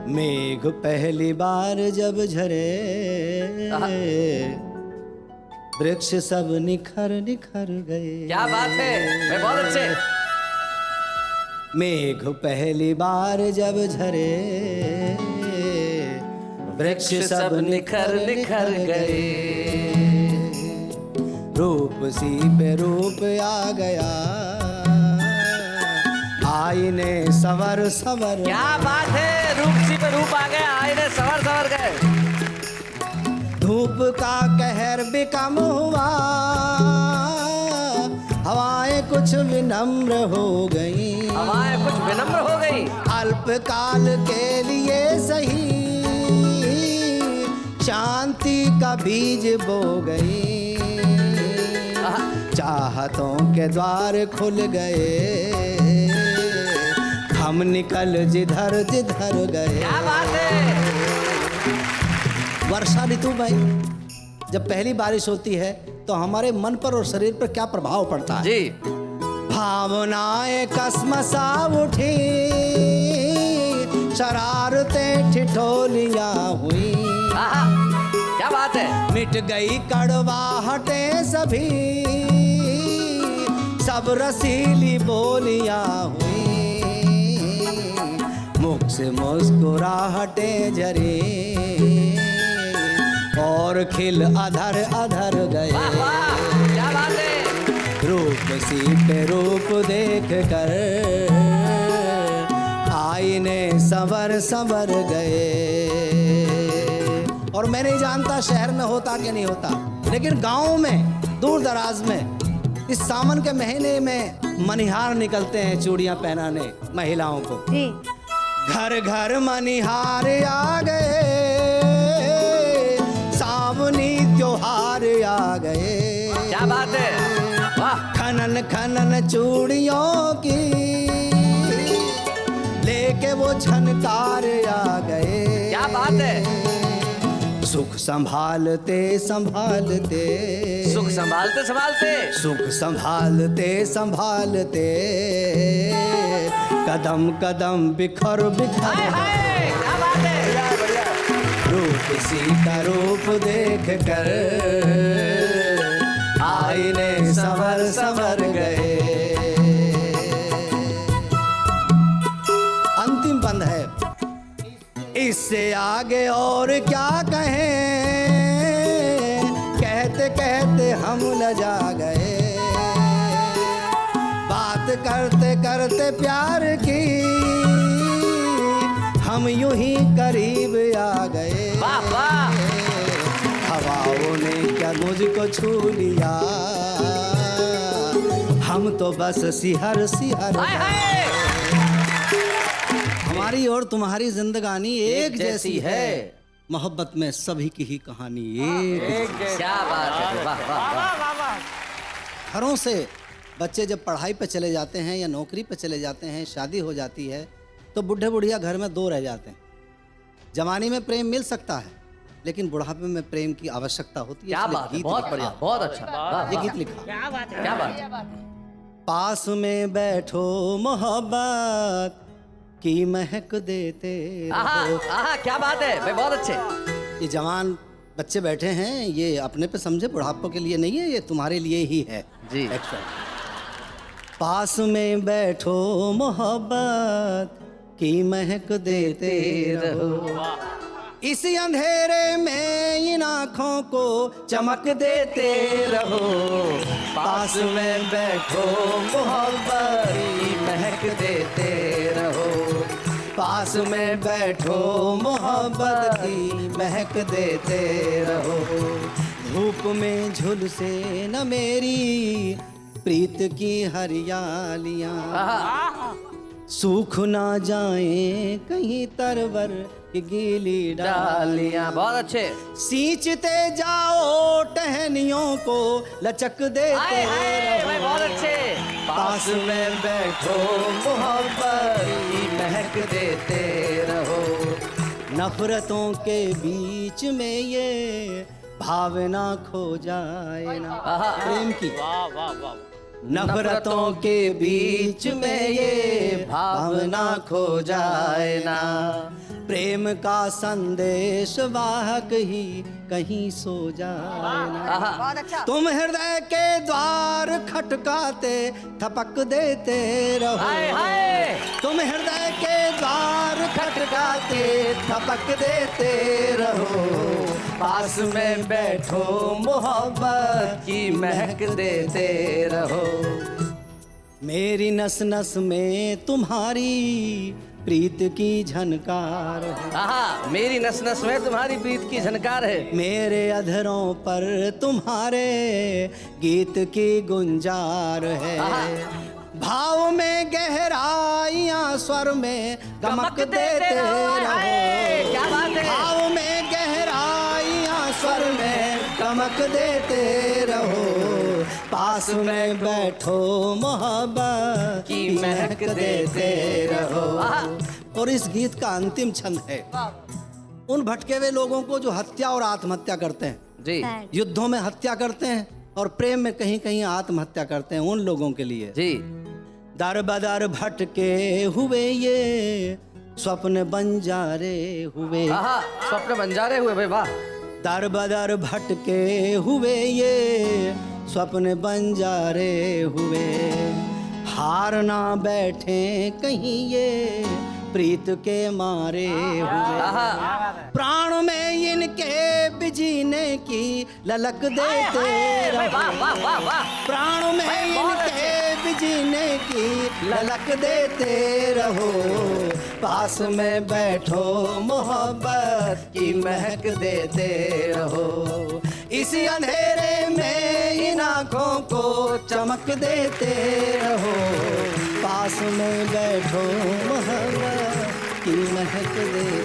मेघ पहली बार जब झरे वृक्ष सब निखर निखर गए। क्या बात है, मैं बहुत अच्छे। मेघ पहली बार जब झरे वृक्ष सब निखर निखर गए। रूप सी पे रूप आ गया, आईने सवर सवर। क्या बात है, रूप सी पे रूप आ गया, आईने सवर सवर गए। धूप का कहर भी कम हुआ, हवाएं कुछ विनम्र हो गई। हवाएं कुछ विनम्र हो गई। अल्पकाल के लिए सही शांति का बीज बो गई। चाहतों के द्वार खुल गए, हम निकल जिधर जिधर गए। क्या बात है। वर्षा ऋतु में जब पहली बारिश होती है तो हमारे मन पर और शरीर पर क्या प्रभाव पड़ता है जी। भावनाएं कसमसा उठी, शरारतें ठिठोलियां हुई। क्या बात है। मिट गई कड़वाहटें सभी, सब रसीली बोलियां हुई। मुख से मुस्कुराहटें झरी और खिल अधर अधर गए। क्या बात है। रूप सी पे रूप देख कर आईने संवर संवर गए। और मैं नहीं जानता शहर में होता कि नहीं होता, लेकिन गांव में दूर दराज में इस सावन के महीने में मनिहार निकलते हैं चूड़ियां पहनाने महिलाओं को। घर घर मनिहार आ गए, सावनी त्योहार आ गए। क्या बात है। वाह। खनन खनन चूड़ियों की लेके वो झनकार आ गए। क्या बात है। सुख संभालते संभालते, सुख संभालते संभालते, सुख संभालते संभालते कदम कदम बिखर बिखर। क्या बात है। रूप सी का रूप देख कर आईने संवर संवर गए। अंतिम बंद है, इससे आगे और क्या कहें, कहते कहते हम लजा गए। बात करते करते प्यार की हम यूं ही करीब आ गए। वाह वाह। हवाओं ने क्या मुझको छू लिया, हम तो बस सिहर सिहर। हमारी और तुम्हारी जिंदगानी एक जैसी है, मोहब्बत में सभी की ही कहानी एक। क्या बात है। वाह वाह वाह। घरों से बच्चे जब पढ़ाई पे चले जाते हैं या नौकरी पे चले जाते हैं, शादी हो जाती है तो बुढ़े बुढ़िया घर में दो रह जाते हैं। जवानी में प्रेम मिल सकता है, लेकिन बुढ़ापे में प्रेम की आवश्यकता होती है। क्या बात है। बहुत बढ़िया, बहुत अच्छा। ये गीत लिखा। क्या बात है। क्या बात है। पास में बैठो मोहब्बत की महक देते रहो। क्या बात है। मैं बहुत अच्छे। ये जवान बच्चे बैठे हैं, ये अपने पे समझे, बुढ़ापों के लिए नहीं है, ये तुम्हारे लिए ही है जी। पास में बैठो मोहब्बत की महक देते रहो, इस अंधेरे में इन आँखों को चमक देते रहो। पास में बैठो मोहब्बत की महक देते रहो, पास में बैठो मोहब्बत की महक देते रहो। धूप में झुलसे न मेरी प्रीत की हरियालियाँ, सूख ना जाए कहीं तरवर की गीली डालियाँ। बहुत अच्छे। सींचते जाओ टहनियों को लचक देते रहो। बहुत अच्छे। पास में बैठो मोहब्बत की महक देते रहो। नफरतों के बीच में ये भावना खो जाए ना, प्रेम की। वाह वाह वाह। नफरतों के बीच में ये भावना खो जाए ना, प्रेम का संदेश वाहक ही कहीं सो जाए ना। बहुत अच्छा। तुम हृदय के द्वार खटकाते थपक देते रहो। हाय हाय तुम हृदय के द्वार खटकाते थपक देते रहो। पास में बैठो मोहब्बत की महक देते रहो। मेरी नस नस में तुम्हारी प्रीत की झनकार है। आहा, मेरी नस नस में तुम्हारी प्रीत की झनकार है। मेरे अधरों पर तुम्हारे गीत की गुंजार है। भाव में गहराइयां स्वर में गमक देते रहो। क्या बात है। भाव में गहराइयां स्वर में गमक देते रहो। पास में बैठो मोहब्बत की महक देते रहो। और इस गीत का अंतिम छंद है उन भटके हुए लोगों को जो हत्या और आत्महत्या करते हैं, जी युद्धों में हत्या करते हैं और प्रेम में कहीं कहीं आत्महत्या करते हैं, उन लोगों के लिए। जी। दर बदर भटके हुए ये स्वप्न बंजारे हुए। आहा, स्वप्न बंजारे हुए भाई, वाह। दर बदर भटके हुए ये स्वप्न बंजारे हुए। हार ना बैठे कहीं ये प्रीत के मारे हुए। प्राण में इनके बिजीने की ललक देते रहो। वाह वाह वाह वाह। प्राण में इनके बिजीने की ललक देते रहो। पास में बैठो मोहब्बत की महक देते रहो। इसी अंधेरे में इन आँखों को चमक देते रहो। पास में बैठो मोहब्बत की महक दे